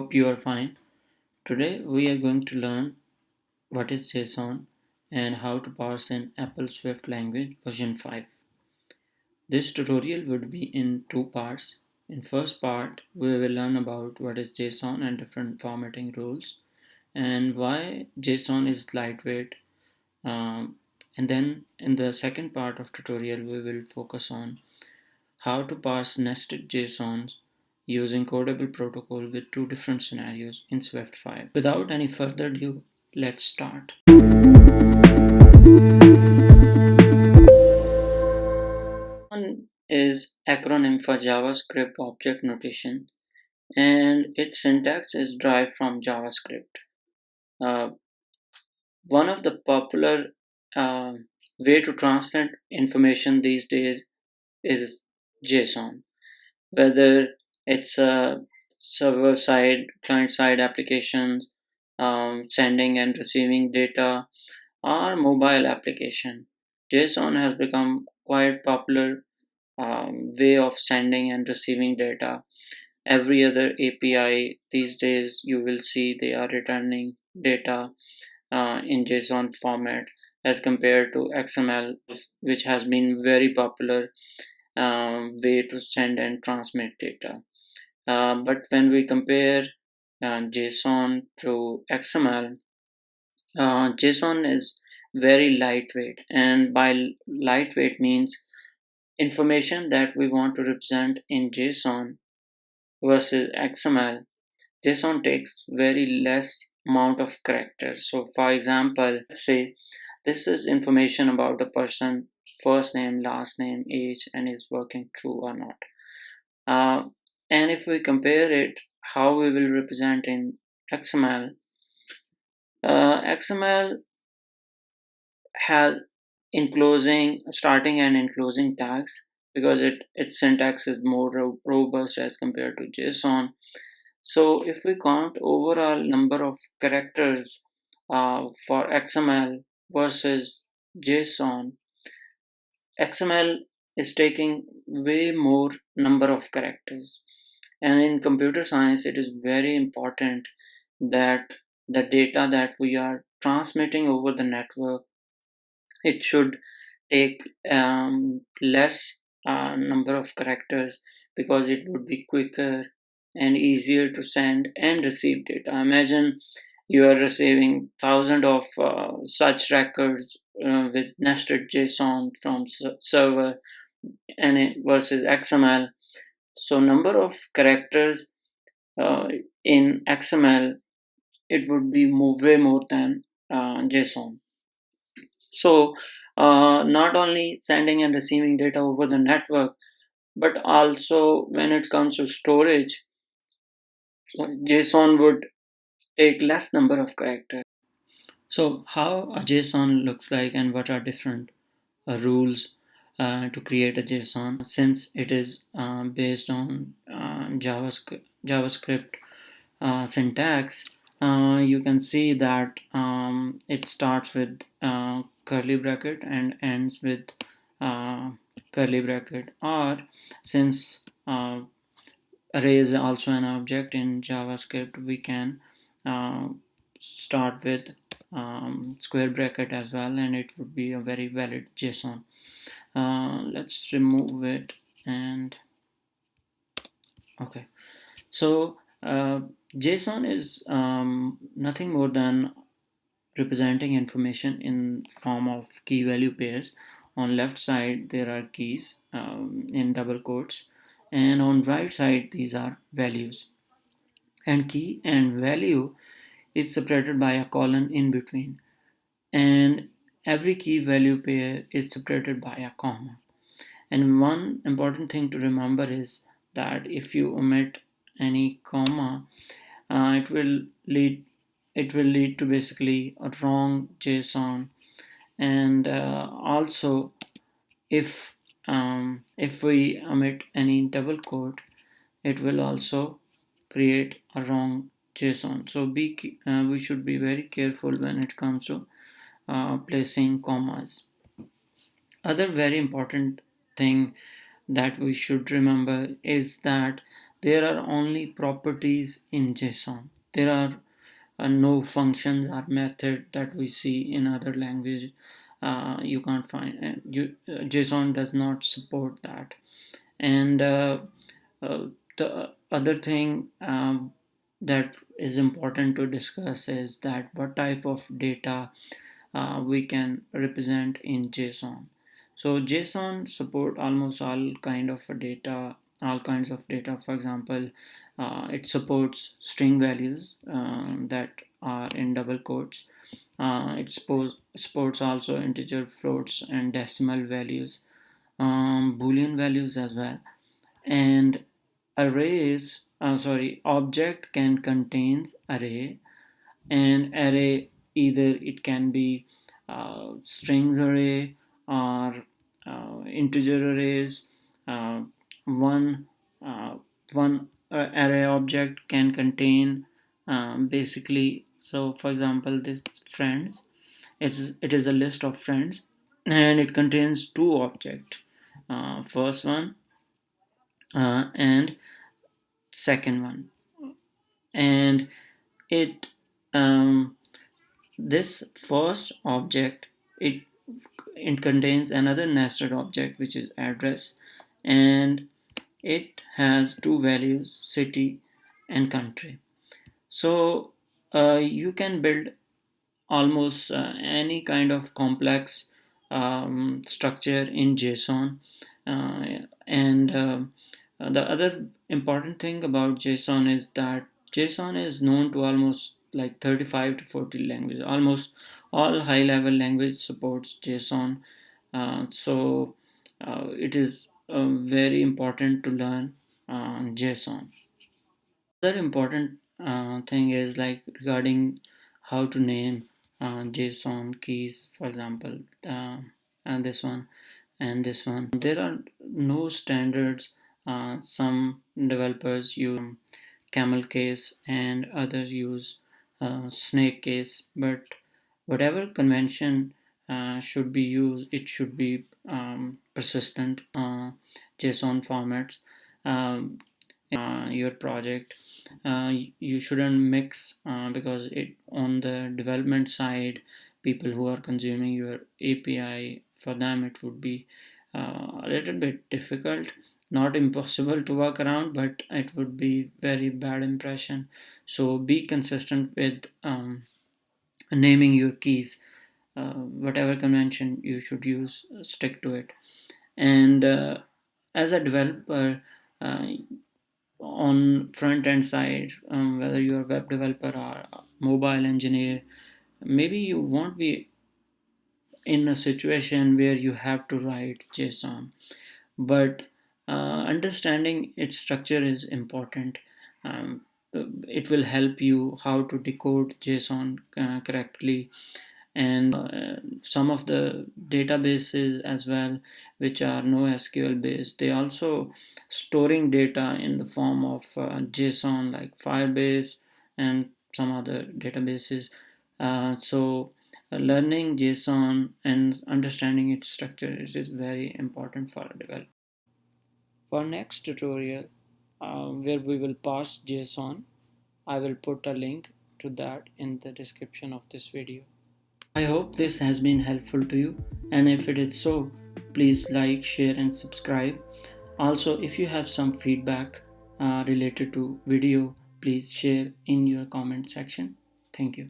Hope you are fine. Today we are going to learn what is JSON and how to parse in Apple Swift language version 5. This tutorial would be in two parts. In first part, we will learn about what is JSON and different formatting rules and why JSON is lightweight. Um, and then in the second part of tutorial, we will focus on how to parse nested JSONs using codable protocol with two different scenarios in Swift 5. Without any further ado, let's start. One is acronym for JavaScript Object Notation, and its syntax is derived from JavaScript. Uh, One of the popular uh, way to transfer information these days is JSON. Whether it's a server side, client side applications, sending and receiving data, or mobile application. JSON has become quite popular way of sending and receiving data. Every other API these days, you will see they are returning data in JSON format as compared to XML, which has been very popular way to send and transmit data. But when we compare JSON to XML, JSON is very lightweight, and by lightweight means information that we want to represent in JSON versus XML. JSON takes very less amount of characters. So, for example, let's say this is information about a person, first name, last name, age, and is working true or not. Uh, and if we compare it, how we will represent in XML, XML has enclosing, starting and enclosing tags because its syntax is more robust as compared to JSON. So if we count overall number of characters for XML versus JSON, XML is taking way more number of characters. And in computer science, it is very important that the data that we are transmitting over the network, it should take less number of characters because it would be quicker and easier to send and receive data. Imagine you are receiving thousands of such records with nested JSON from server and versus XML. So number of characters in XML, it would be way more than JSON. So not only sending and receiving data over the network, but also when it comes to storage, JSON would take less number of characters. So how a JSON looks like and what are different rules to create a JSON, since it is based on JavaScript syntax. You can see that it starts with curly bracket and ends with uh, curly bracket, or since array is also an object in JavaScript, we can uh, start with square bracket as well, and it would be a very valid JSON. Let's remove it, and okay. So JSON is nothing more than representing information in form of key value pairs. On left side there are keys in double quotes, and on right side these are values. And key and value is separated by a colon in between, and every key value pair is separated by a comma. And one important thing to remember is that if you omit any comma, it will lead to basically a wrong JSON. And also, if we omit any double quote, it will also create a wrong JSON. So we should be very careful when it comes to placing commas. Other very important thing that we should remember is that there are only properties in JSON. There are no functions or method that we see in other language. You can't find, and JSON does not support that. And uh, the other thing that is important to discuss is that what type of data we can represent in JSON. So JSON support almost all kinds of data. For example, it supports string values that are in double quotes. It supports also integer floats and decimal values, boolean values as well. And object can contain array, and array, either it can be strings array or integer arrays. uh, one uh, one array object can contain basically, so for example, this friends, it is a list of friends, and it contains two objects, first one and second one. And it this first object, it it contains another nested object which is address, and it has two values, city and country. So you can build almost any kind of complex structure in JSON. And The other important thing about JSON is that JSON is known to almost like 35 to 40 languages. Almost all high level language supports JSON. It is very important to learn JSON. Other important thing is like regarding how to name JSON keys, for example, and this one and this one. There are no standards. Some developers use camel case and others use snake case, but whatever convention should be used, it should be persistent JSON formats. Your project, you shouldn't mix, because it on the development side, people who are consuming your API, for them it would be a little bit difficult, not impossible to work around, but it would be very bad impression. So be consistent with naming your keys. Whatever convention you should use, stick to it. And as a developer, uh, on front end side, whether you're a web developer or a mobile engineer, maybe you won't be in a situation where you have to write JSON, but understanding its structure is important. um, it will help you how to decode JSON correctly. And some of the databases as well, which are NoSQL based, they also storing data in the form of JSON, like Firebase and some other databases. Learning JSON and understanding its structure, it is very important for a developer. For next tutorial, where we will parse JSON, I will put a link to that in the description of this video. I hope this has been helpful to you, and if it is so, please like, share, and subscribe. Also, if you have some feedback related to video, please share in your comment section. Thank you.